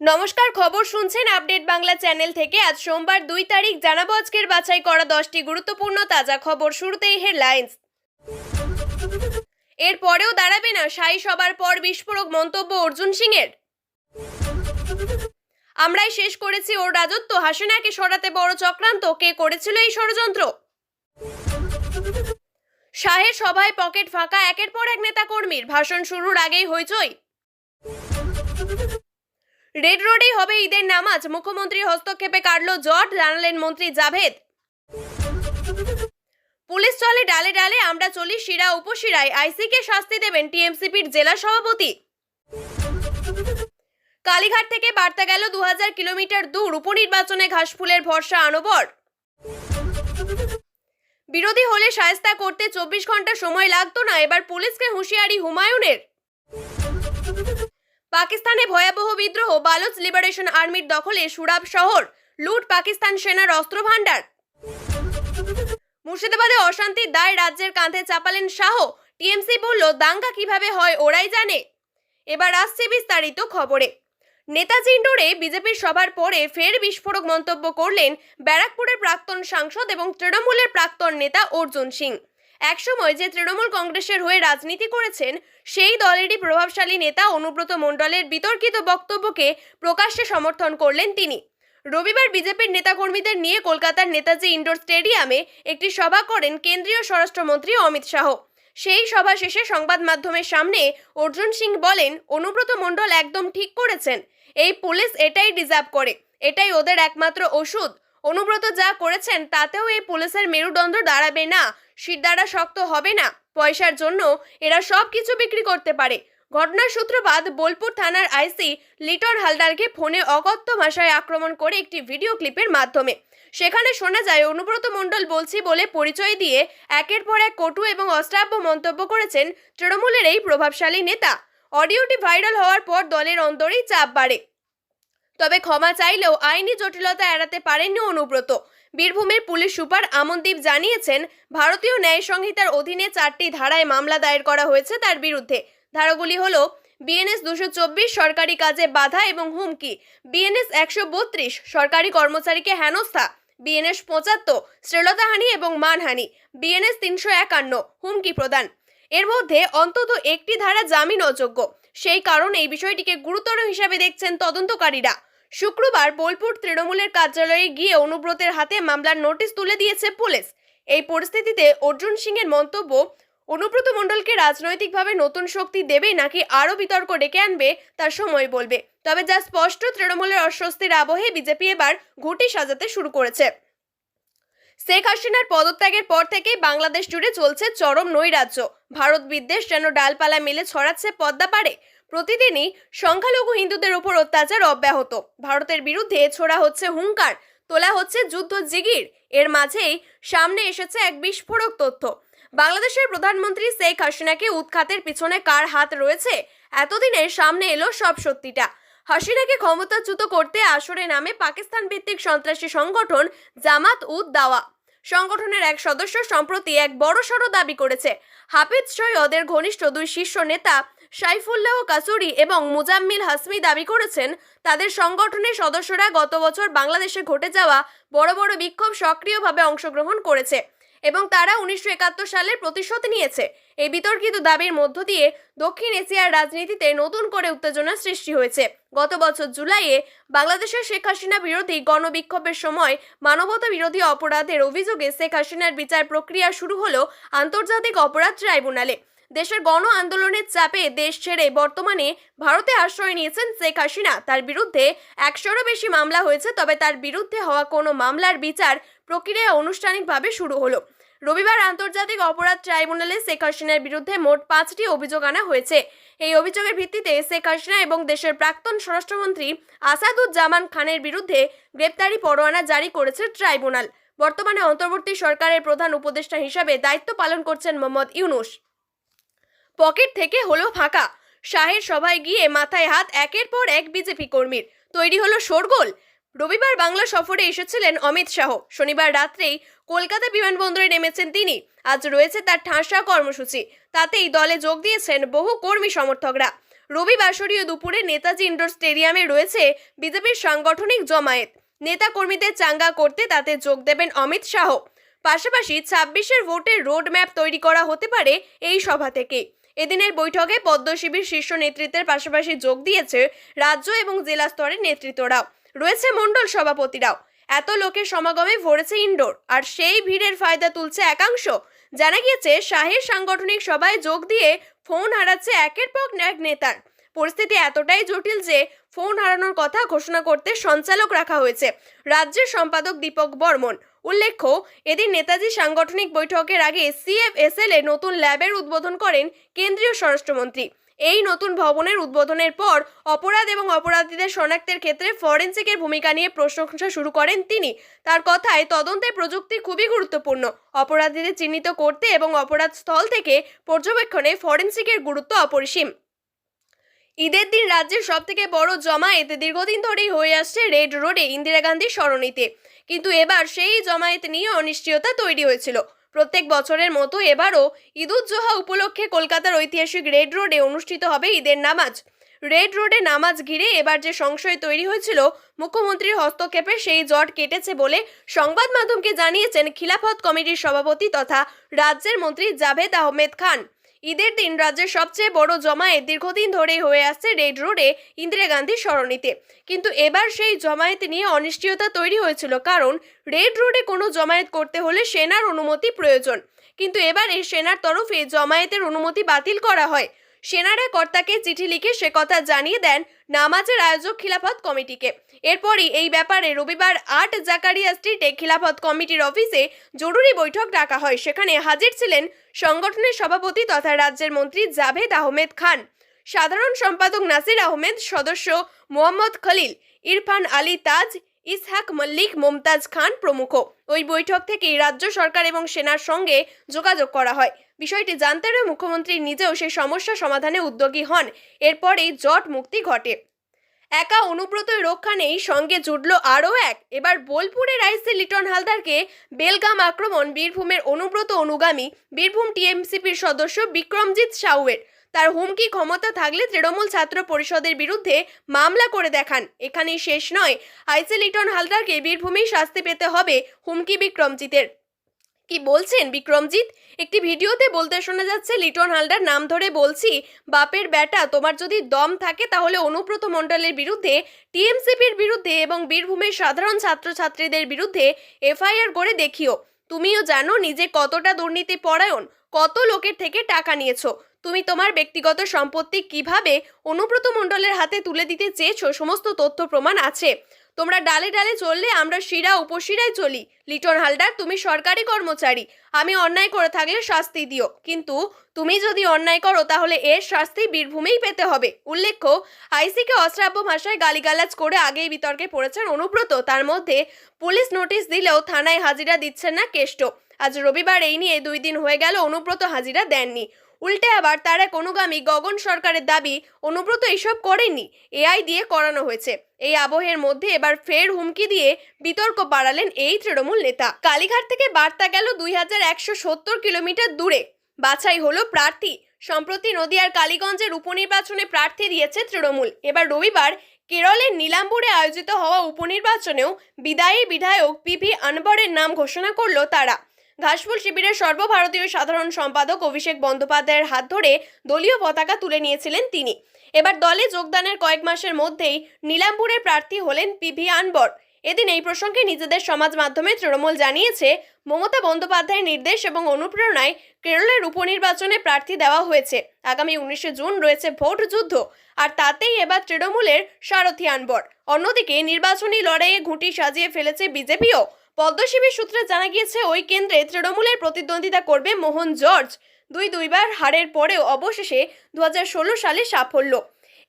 নমস্কার, খবর শুনছেন আপডেট বাংলা চ্যানেল থেকে। আজ সোমবার 2 তারিখ জানাবো আজকের বাছাই করা 10টি গুরুত্বপূর্ণ তাজা খবর। শুরুতেই হেডলাইন্স। এরপরেও দাঁড়াবে না সাই সবার পর বিস্ফোরক মন্তব্য অর্জুন সিংয়ের। আমরাই শেষ করেছি ওর রাজত্ব, হাসিনাকে সরাতে বড় চক্রান্ত, কে করেছিল এই ষড়যন্ত্র। শাহের সভায় পকেট ফাঁকা, একের পর এক নেতা কর্মীর, ভাষণ শুরুর আগেই হইচই। রেড রোডেই হবে ঈদের নামাজ, মুখ্যমন্ত্রীর হস্তক্ষেপে কাটল জট, জানালেন মন্ত্রী জাভেদ। পুলিশ চলে ডালে ডালে, আমরা চলি শিরা উপশিরায়, আইসিকে শাস্তি দেবেন টিএমসিপির জেলা সভাপতি। কালীঘাট থেকে বার্তা গেল 2000 কিলোমিটার দূর, উপনির্বাচনে ঘাসফুলের ভরসা আনবর। বিরোধী হলে শায়েস্তা করতে 24 ঘন্টা সময় লাগতো না, এবার পুলিশকে হুঁশিয়ারি হুমায়ুনের। পাকিস্তানে ভয়াবহ বিদ্রোহ, বালুচ লিবারেশন আর্মির দখলে সুরাব শহর, লুট পাকিস্তান সেনার অস্ত্র ভান্ডার। মুর্শিদাবাদে অশান্তির দায় রাজ্যের কাঁধে চাপালেন শাহ, টিএমসি বলল দাঙ্গা কিভাবে হয় ওরাই জানে। এবার আসছে বিস্তারিত খবরে। নেতাজি ইন্ডোরে বিজেপির সভার পরে ফের বিস্ফোরক মন্তব্য করলেন ব্যারাকপুরের প্রাক্তন সাংসদ এবং তৃণমূলের প্রাক্তন নেতা অর্জুন সিং। একসময় যে তৃণমূল কংগ্রেসের হয়ে রাজনীতি করেছেন, সেই দলেরই প্রভাবশালী নেতা অনুব্রত মণ্ডলের বিতর্কিত বক্তব্যকে প্রকাশ্যে সমর্থন করলেন তিনি। রবিবার বিজেপির নেতাকর্মীদের নিয়ে কলকাতার নেতাজি ইন্ডোর স্টেডিয়ামে একটি সভা করেন কেন্দ্রীয় স্বরাষ্ট্রমন্ত্রী অমিত শাহ। সেই সভা শেষে সংবাদ মাধ্যমের সামনে অর্জুন সিং বলেন, অনুব্রত মণ্ডল একদম ঠিক করেছেন, এই পুলিশ এটাই ডিজার্ভ করে, এটাই ওদের একমাত্র ওষুধ। অনুব্রত যা করেছেন তাতেও এই পুলিশের মেরুদণ্ড দাঁড়াবে না, শিরদাঁড়া শক্ত হবে না। পয়সার জন্য এরা সব কিছু বিক্রি করতে পারে। ঘটনার সূত্রপাত বোলপুর থানার আইসি লিটন হালদারকে ফোনে অকথ্য ভাষায় আক্রমণ করে একটি ভিডিও ক্লিপের মাধ্যমে। সেখানে শোনা যায়, অনুব্রত মণ্ডল বলছি বলে পরিচয় দিয়ে একের পর এক কটু এবং অশ্রাব্য মন্তব্য করেছেন তৃণমূলের এই প্রভাবশালী নেতা। অডিওটি ভাইরাল হওয়ার পর দলের অন্তরেই চাপ বাড়ে। তবে ক্ষমা চাইলেও আইনি জটিলতা এড়াতে পারেননি অনুব্রত। বীরভূমের পুলিশ সুপার আমনদীপ জানিয়েছেন, ভারতীয় ন্যায় সংহিতার অধীনে 4টি ধারায় মামলা দায়ের করা হয়েছে তার বিরুদ্ধে। ধারাগুলি হলো বিএনএস 224 সরকারি কাজে বাধা এবং হুমকি, বিএনএস 132 সরকারি কর্মচারীকে হেনস্থা, বিএনএস 75 শ্লীলতাহানি এবং মানহানি, বিএনএস 351 হুমকি প্রদান। এর মধ্যে অন্তত একটি ধারা জামিন অযোগ্য। সেই কারণে এই বিষয়টিকে গুরুতর হিসাবে দেখছেন তদন্তকারীরা। শুক্রবার বোলপুর তৃণমূলের কার্যালয়ে গিয়ে অনুব্রতের হাতে মামলার নোটিশ তুলে দিয়েছে পুলিশ। এই পরিস্থিতিতে অর্জুন সিংয়ের মন্তব্য অনুব্রত মণ্ডলকে রাজনৈতিকভাবে নতুন শক্তি দেবে নাকি আরও বিতর্ক ডেকে আনবে তার সময় বলবে। তবে যা স্পষ্ট, তৃণমূলের অস্বস্তির আবহে বিজেপি এবার ঘুঁটি সাজাতে শুরু করেছে। শেখ হাসিনার পদত্যাগের পর থেকেই বাংলাদেশ জুড়ে চলছে চরম নৈরাজ্য। ভারত বিদ্বেষ যেন ডালপালা মেলে ছড়াচ্ছে পদ্মা পাড়ে। প্রতিদিনই সংখ্যালঘু হিন্দুদের উপর অত্যাচার অব্যাহত। ভারতের বিরুদ্ধে ছোড়া হচ্ছে হুঙ্কার, তোলা হচ্ছে যুদ্ধ জিগির। এর মাঝেই সামনে এসেছে এক বিস্ফোরক তথ্য। বাংলাদেশের প্রধানমন্ত্রী শেখ হাসিনাকে উৎখাতের পিছনে কার হাত রয়েছে? এতদিনের সামনে এলো সব সত্যিটা। হাসিনাকে ক্ষমতাচ্যুত করতে আসরে নামে পাকিস্তান ভিত্তিক সন্ত্রাসী সংগঠন জামাত উদ দাওয়া। সংগঠনের এক সদস্য সম্প্রতি এক বড়সড় দাবি করেছে, হাফিজ সৈয়দের ঘনিষ্ঠ 2 শীর্ষ নেতা সাইফুল্লাহ কাসুরি এবং মুজাম্মিল হাসমি দাবি করেছেন, তাদের সংগঠনের সদস্যরা গত বছর বাংলাদেশে ঘটে যাওয়া বড় বড় বিক্ষোভ সক্রিয়ভাবে অংশগ্রহণ করেছে এবং তারা 1971 সালের প্রতিশোধ নিয়েছে। এই বিতর্কিত দাবির মধ্য দিয়ে দক্ষিণ এশিয়ার রাজনীতিতে নতুন করে উত্তেজনা সৃষ্টি হয়েছে। গত বছর জুলাইয়ে বাংলাদেশের শেখ হাসিনা বিরোধী গণবিক্ষোভের সময় মানবতা বিরোধী অপরাধের অভিযোগে শেখ হাসিনার বিচার প্রক্রিয়া শুরু হলো আন্তর্জাতিক অপরাধ ট্রাইব্যুনালে। দেশের গণ আন্দোলনের চাপে দেশ ছেড়ে বর্তমানে ভারতে আশ্রয় নিয়েছেন শেখ হাসিনা। তার বিরুদ্ধে 100-এরও বেশি মামলা হয়েছে, তবে তার বিরুদ্ধে হওয়া কোনো মামলার বিচার প্রক্রিয়া আনুষ্ঠানিকভাবে শুরু হলো। রবিবার আন্তর্জাতিক অপরাধ ট্রাইব্যুনালে শেখ হাসিনার বিরুদ্ধে মোট 5টি অভিযোগ আনা হয়েছে। এই অভিযোগের ভিত্তিতে শেখ হাসিনা এবং দেশের প্রাক্তন স্বরাষ্ট্রমন্ত্রী আসাদুজ্জামান খানের বিরুদ্ধে গ্রেপ্তারি পরোয়ানা জারি করেছে ট্রাইব্যুনাল। বর্তমানে অন্তর্বর্তী সরকারের প্রধান উপদেষ্টা হিসাবে দায়িত্ব পালন করছেন মোহাম্মদ ইউনূস। পকেট থেকে হলো ফাঁকা, শাহের সভায় গিয়ে মাথায় হাত একের পর এক বিজেপি কর্মীর, তৈরি হলো শোরগোল। রবিবার বাংলা সফরে এসেছিলেন অমিত শাহ। শনিবার রাত্রেই কলকাতা বিমানবন্দরে নেমেছেন তিনি। আজ রয়েছে তার ঠাসা কর্মসূচি। তাতেই দলে যোগ দিয়েছেন বহু কর্মী সমর্থকরা। রবিবাসরীয় দুপুরে নেতাজি ইন্ডোর স্টেডিয়ামে রয়েছে বিজেপির সাংগঠনিক জমায়েত। নেতা কর্মীদের চাঙ্গা করতে তাতে যোগ দেবেন অমিত শাহ। পাশাপাশি 26-এর ভোটের রোড ম্যাপ তৈরি করা হতে পারে এই সভা থেকে। এদিনের বৈঠকে পদ্ম শিবির শীর্ষ নেতৃত্বের পাশাপাশি যোগ দিয়েছে রাজ্য এবং জেলা স্তরের নেতৃত্বরাও, রয়েছে মণ্ডল সভাপতিরাও। এত লোকের সমাগমে ভরেছে ইন্ডোর, আর সেই ভিড়ের ফায়দা তুলছে একাংশ। জানা গিয়েছে শাহের সাংগঠনিক সভায় যোগ দিয়ে ফোন হারাচ্ছে একের পর এক নেতার। পরিস্থিতি এতটাই জটিল যে ফোন হারানোর কথা ঘোষণা করতে সঞ্চালক রাখা হয়েছে রাজ্যের সম্পাদক দীপক বর্মন। উল্লেখ্য, এদিন নেতাজি সাংগঠনিক বৈঠকের আগে CFSL এ নতুন ল্যাবের উদ্বোধন করেন কেন্দ্রীয় স্বরাষ্ট্রমন্ত্রী। এই নতুন ভবনের উদ্বোধনের পর অপরাধ এবং অপরাধীদের শনাক্তের ক্ষেত্রে ফরেনসিকের ভূমিকা নিয়ে প্রশংসা শুরু করেন তিনি। তার কথায়, তদন্তের প্রযুক্তি খুবই গুরুত্বপূর্ণ। অপরাধীদের চিহ্নিত করতে এবং অপরাধ স্থল থেকে পর্যবেক্ষণে ফরেনসিকের গুরুত্ব অপরিসীম। ঈদের দিন রাজ্যের সবথেকে বড় জমায়েত দীর্ঘদিন ধরেই হয়ে আসছে রেড রোডে ইন্দিরা গান্ধী সরণিতে, কিন্তু এবার সেই জমায়েত নিয়ে অনিশ্চয়তা তৈরি হয়েছিল। প্রত্যেক বছরের মতো এবারও ঈদ-উজ-জোহা উপলক্ষে কলকাতার ঐতিহাসিক রেড রোডে অনুষ্ঠিত হবে ঈদের নামাজ। রেড রোডে নামাজ ঘিরে এবার যে সংশয় তৈরি হয়েছিল মুখ্যমন্ত্রীর হস্তক্ষেপে, সেই জট কেটেছে বলে সংবাদ মাধ্যমকে জানিয়েছেন খিলাফত কমিটির সভাপতি তথা রাজ্যের মন্ত্রী জাভেদ আহমেদ খান। ঈদের দিন রাজ্যের সবচেয়ে বড় জমায়েত দীর্ঘদিন ধরে হয়ে আসছে রেড রোডে ইন্দিরা গান্ধী সরণিতে, কিন্তু এবার সেই জমায়েত নিয়ে অনিশ্চয়তা তৈরি হয়েছিল, কারণ রেড রোডে কোনো জমায়েত করতে হলে সেনার অনুমতি প্রয়োজন। কিন্তু এবারে সেনার তরফে জমায়েতের অনুমতি বাতিল করা হয়। সেনারা কর্তাকে চিঠি লিখে সে কথা জানিয়ে দেন নামাজের আয়োজক খিলাফত কমিটিকে। এরপরই এই ব্যাপারে রবিবার 8 জাকারিয়া স্ট্রিটে খিলাফত কমিটির অফিসে জরুরি বৈঠক ডাকা হয়। সেখানে হাজির ছিলেন সংগঠনের সভাপতি তথা রাজ্যের মন্ত্রী জাভেদ আহমেদ খান, সাধারণ সম্পাদক নাসির আহমেদ, সদস্য মোহাম্মদ খলিল, ইরফান আলী তাজ, ইসহাক মল্লিক, মুমতাজ খান প্রমুখ। ওই বৈঠক থেকেই রাজ্য সরকার এবং সেনার সঙ্গে যোগাযোগ করা হয়। বিষয়টি জানতে পেরে মুখ্যমন্ত্রী নিজেও সেই সমস্যা সমাধানে উদ্যোগী হন। এরপরেই জট মুক্তি ঘটে। একা অনুব্রতই রক্ষা নেই, সঙ্গে জুটল আরও এক। এবার বোলপুরের আইসি লিটন হালদারকে বেলগাম আক্রমণ বীরভূমের অনুব্রত অনুগামী বীরভূম TMCPর সদস্য বিক্রমজিৎ সাউয়ের। তার হুমকি, ক্ষমতা থাকলে তৃণমূল ছাত্র পরিষদের বিরুদ্ধে মামলা করে দেখান। এখানেই শেষ নয়, আইসি লিটন হালদারকে বীরভূমেই শাস্তি পেতে হবে, হুমকি বিক্রমজিতের। কি বলছেন বিক্রমজিৎ? একটি ভিডিওতে বলতে শোনা যাচ্ছে, লিটন হালদার নাম ধরে বলছি, বাপের বেটা, তোমার যদি দম থাকে তাহলে অনুব্রত মণ্ডলের বিরুদ্ধে, TMCPর বিরুদ্ধে এবং বীরভূমের সাধারণ ছাত্রছাত্রীদের বিরুদ্ধে FIR করে দেখিও। তুমিও জানো নিজে কতটা দুর্নীতি পরায়ণ, কত লোকের থেকে টাকা নিয়েছো। তুমি তোমার ব্যক্তিগত সম্পত্তি কিভাবে অনুব্রত মণ্ডলের হাতে তুলে দিতে চেয়েছো, সমস্ত তথ্য প্রমাণ আছে। তোমরা ডালে ডালে চললে আমরা শিরা উপশিরায় চলি। লিটন হালদার, তুমি সরকারি কর্মচারী, আমি অন্যায় করে থাকলে শাস্তি দিও, কিন্তু তুমি যদি অন্যায় করো তাহলে এর শাস্তি বীরভূমেই পেতে হবে। উল্লেখ্য, আইসিকে অশ্রাব্য ভাষায় গালিগালাজ করে আগেই বিতর্কে পড়েছেন অনুব্রত। তার মধ্যে পুলিশ নোটিশ দিলেও থানায় হাজিরা দিচ্ছেন না কেষ্ট। আজ রবিবার এই নিয়ে 2 দিন হয়ে গেল অনুব্রত হাজিরা দেননি। উল্টে আবার তার এক অনুগামী গগন সরকারের দাবি, অনুব্রত এসব করেননি, AI দিয়ে করানো হয়েছে। এই আবহের মধ্যে এবার ফের হুমকি দিয়ে বিতর্ক বাড়ালেন এই তৃণমূল নেতা। কালীঘাট থেকে বার্তা গেল 2170 কিলোমিটার দূরে, বাছাই হলো প্রার্থী। সম্প্রতি নদিয়ার কালীগঞ্জের উপনির্বাচনে প্রার্থী দিয়েছে তৃণমূল। এবার রবিবার কেরলের নীলাম্বুরে আয়োজিত হওয়া উপনির্বাচনেও বিদায়ী বিধায়ক PV আনবরের নাম ঘোষণা করল তারা। ঘাসফুল শিবিরের সর্বভারতীয় সাধারণ সম্পাদক অভিষেক বন্দ্যোপাধ্যায়ের হাত ধরে দলীয় পতাকা তুলে নিয়েছিলেন তিনি। এবার দলে যোগদানের কয়েক মাসের মধ্যেই নীলাম্বুরের প্রার্থী হলেন PV আনবর। এদিন এই প্রসঙ্গে নিজেদের সমাজ মাধ্যমে তৃণমূল জানিয়েছে, মমতা বন্দ্যোপাধ্যায়ের নির্দেশ এবং অনুপ্রেরণায় কেরলের উপনির্বাচনে প্রার্থী দেওয়া হয়েছে। আগামী 19শে জুন রয়েছে ভোট যুদ্ধ, আর তাতেই এবার তৃণমূলের সারথী আনবর। অন্যদিকে নির্বাচনী লড়াইয়ে ঘুঁটি সাজিয়ে ফেলেছে বিজেপিও। পদ্ম শিবির সূত্রে জানা গিয়েছে, ওই কেন্দ্রে তৃণমূলের প্রতিদ্বন্দ্বিতা করবে মোহন জর্জ। দুইবার হারের পরেও অবশেষে 2016 সালে সাফল্য।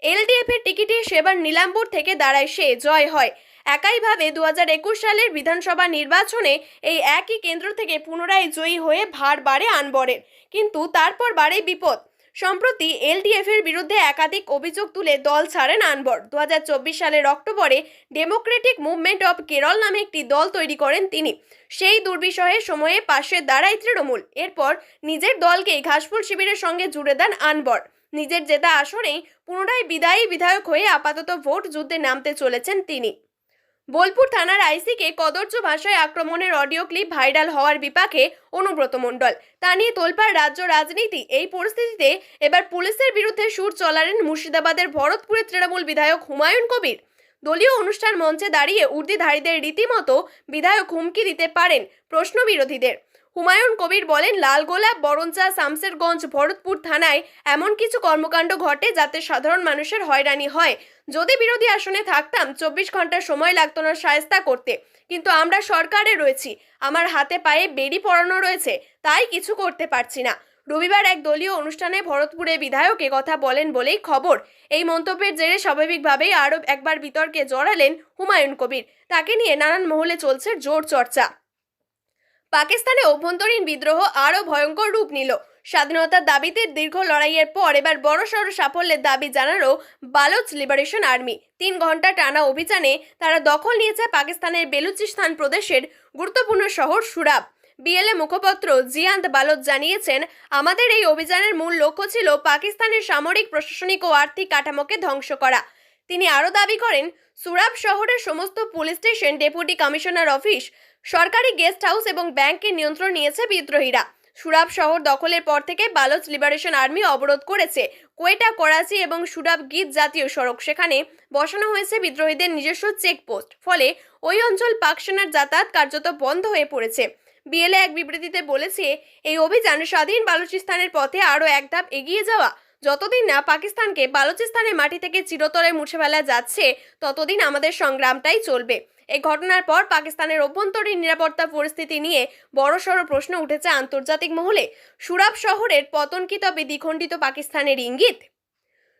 LDF এর টিকিটে সেবার নীলাম্বুর থেকে দাঁড়ায় সে, জয় হয়। একইভাবে 2021 সালের বিধানসভা নির্বাচনে এই একই কেন্দ্র থেকে পুনরায় জয়ী হয়ে ভার বাড়ে আনবরের, কিন্তু তারপর বাড়ে বিপদ। সম্প্রতি LDF এর বিরুদ্ধে একাধিক অভিযোগ তুলে দল ছাড়েন আনবর। 2024 সালের অক্টোবরে ডেমোক্রেটিক মুভমেন্ট অব কেরল নামে একটি দল তৈরি করেন তিনি। সেই দুর্বিষহের সময়ে পাশে দাঁড়ায় তৃণমূল। এরপর নিজের দলকেই ঘাসফুল শিবিরের সঙ্গে জুড়ে দেন আনবর। নিজের জেতা আসনেই পুনরায় বিদায়ী বিধায়ক হয়ে আপাতত ভোট যুদ্ধে নামতে চলেছেন তিনি। বোলপুর থানার আইসিকে কদর্য ভাষায় আক্রমণের অডিও ক্লিপ ভাইরাল হওয়ার বিপাকে অনুব্রত মণ্ডল। তা নিয়ে তোলপাড় রাজ্য রাজনীতি। এই পরিস্থিতিতে এবার পুলিশের বিরুদ্ধে সুর চলালেন মুর্শিদাবাদের ভরতপুরের তৃণমূল বিধায়ক হুমায়ুন কবির। দলীয় অনুষ্ঠান মঞ্চে দাঁড়িয়ে উর্দিধারীদের রীতিমতো বিধায়ক হুমকি দিতে পারেন প্রশ্ন বিরোধীদের। হুমায়ুন কবির বলেন, লালগোলা, বরঞ্চা, শামসেরগঞ্জ, ভরতপুর থানায় এমন কিছু কর্মকাণ্ড ঘটে যাতে সাধারণ মানুষের হয়রানি হয়। যদি বিরোধী আসনে থাকতাম 24 ঘন্টা সময় লাগতো না শায়েস্তা করতে, কিন্তু আমরা সরকারে রয়েছি, আমার হাতে পায়ে বেড়ি পরানো রয়েছে, তাই কিছু করতে পারছি না। রবিবার এক দলীয় অনুষ্ঠানে ভরতপুরে বিধায়ক কথা বলেন বলেই খবর। এই মন্তব্যের জেরে স্বাভাবিকভাবেই আরও একবার বিতর্কে জড়ালেন হুমায়ুন কবির। তাকে নিয়ে নানান মহলে চলছে জোর চর্চা। পাকিস্তানে অভ্যন্তরীণ বিদ্রোহ আরও ভয়ঙ্কর রূপ নিল। স্বাধীনতার দাবিতে দীর্ঘ লড়াইয়ের পর এবার বড়সড় সাফল্যের দাবি জানালো বালোচ লিবারেশন আর্মি। 3 ঘন্টা টানা অভিযানে তারা দখল নিয়েছে পাকিস্তানের বেলুচিস্তান প্রদেশের গুরুত্বপূর্ণ শহর সুরাব। বিএলএ মুখপাত্র জিয়ান্ত বালোচ জানিয়েছেন, আমাদের এই অভিযানের মূল লক্ষ্য ছিল পাকিস্তানের সামরিক, প্রশাসনিক ও আর্থিক কাঠামোকে ধ্বংস করা। তিনি আরও দাবি করেন, সুরাব শহরের সমস্ত police station, deputy commissioner office, সরকারি গেস্ট হাউস এবং ব্যাংকের নিয়ন্ত্রণ নিয়েছে বিদ্রোহীরা। সুরাব শহর দখলের পর থেকে বালোচ লিবারেশন আর্মি অবরোধ করেছে কোয়েটা, করাচি এবং সুরাব গীত জাতীয় সড়ক। সেখানে বসানো হয়েছে বিদ্রোহীদের নিজস্ব চেকপোস্ট। ফলে ওই অঞ্চল পাক সেনার যাতায়াত কার্যত বন্ধ হয়ে পড়েছে। বিএলএ এক বিবৃতিতে বলেছে, এই অভিযান স্বাধীন বালুচিস্তানের পথে আরও এক ধাপ এগিয়ে যাওয়া। যতদিন না পাকিস্তানকে বালুচিস্তানের মাটি থেকে চিরতরে মুছে ফেলা যাচ্ছে, ততদিন আমাদের সংগ্রামটাই চলবে। এই ঘটনার পর পাকিস্তানের অভ্যন্তরীণ নিরাপত্তা পরিস্থিতি নিয়ে বড়সড় প্রশ্ন উঠেছে আন্তর্জাতিক মহলে। সুরাব শহরের পতন কি তবে দ্বিখণ্ডিত পাকিস্তানের ইঙ্গিত?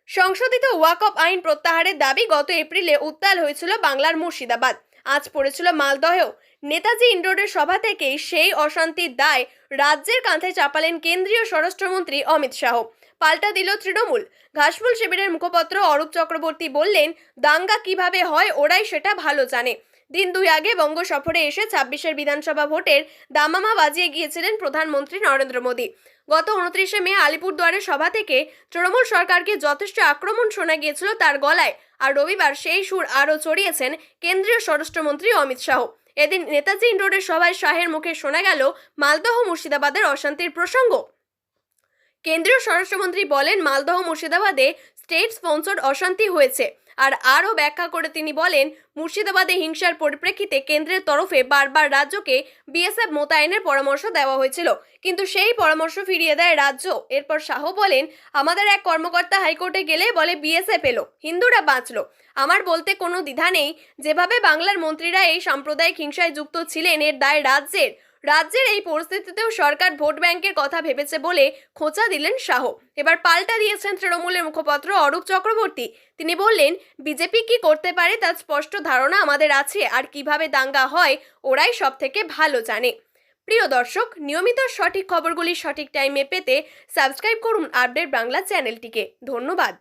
সংশোধিত ওয়াকফ আইন প্রত্যাহারের দাবি গত এপ্রিলে উত্তাল হয়েছিল বাংলার মুর্শিদাবাদ। আজ পড়েছিল মালদহেও। নেতাজি ইন্ডোরের সভা থেকেই সেই অশান্তির দায় রাজ্যের কাঁধে চাপালেন কেন্দ্রীয় স্বরাষ্ট্রমন্ত্রী অমিত শাহ। পাল্টা দিল তৃণমূল। ঘাসফুল শিবিরের মুখপাত্র অরূপ চক্রবর্তী বললেন, দাঙ্গা কিভাবে হয় ওরাই সেটা ভালো জানে। দিন 2 আগে বঙ্গ সফরে এসে 26 বিধানসভা ভোটের দামামা বাজিয়ে গিয়েছিলেন প্রধানমন্ত্রী নরেন্দ্র মোদী। গত 29 মে আলিপুরদুয়ারের সভা থেকে তৃণমূল সরকারকে যথেষ্ট আক্রমণ শোনা গিয়েছিল তার গলায়। আর রবিবার সেই সুর আরও চড়িয়েছেন কেন্দ্রীয় স্বরাষ্ট্রমন্ত্রী অমিত শাহ। এদিন নেতাজি ইন্ডোরের সভায় শাহের মুখে শোনা গেল মালদহ মুর্শিদাবাদের অশান্তির প্রসঙ্গ। কেন্দ্রীয় স্বরাষ্ট্রমন্ত্রী বলেন, মালদহ মুর্শিদাবাদে স্টেট স্পন্সর্ড অশান্তি হয়েছে। আর আরও ব্যাখ্যা করে তিনি বলেন, মুর্শিদাবাদে হিংসার পরিপ্রেক্ষিতে কেন্দ্রের তরফে বারবার রাজ্যকে বিএসএফ মোতায়েনের পরামর্শ দেওয়া হয়েছিল, কিন্তু সেই পরামর্শ ফিরিয়ে দেয় রাজ্য। এরপর শাহ বলেন, আমাদের এক কর্মকর্তা হাইকোর্টে গেলে বলে বিএসএফ এলো, হিন্দুরা বাঁচলো। আমার বলতে কোনো দ্বিধা নেই, যেভাবে বাংলার মন্ত্রীরা এই সাম্প্রদায়িক হিংসায় যুক্ত ছিলেন এর দায় রাজ্যের এই পরিস্থিতিতেও সরকার ভোট ব্যাংকের কথা ভেবেছে বলে খোঁচা দিলেন শাহ। এবার পাল্টা দিয়েছেন তৃণমূলের মুখপাত্র অরূপ চক্রবর্তী। তিনি বললেন, বিজেপি কি করতে পারে তার স্পষ্ট ধারণা আমাদের আছে, আর কিভাবে দাঙ্গা হয় ওরাই সব থেকে ভালো জানে। প্রিয় দর্শক, নিয়মিত সঠিক খবরগুলি সঠিক টাইমে পেতে সাবস্ক্রাইব করুন আপডেট বাংলা চ্যানেলটিকে। ধন্যবাদ।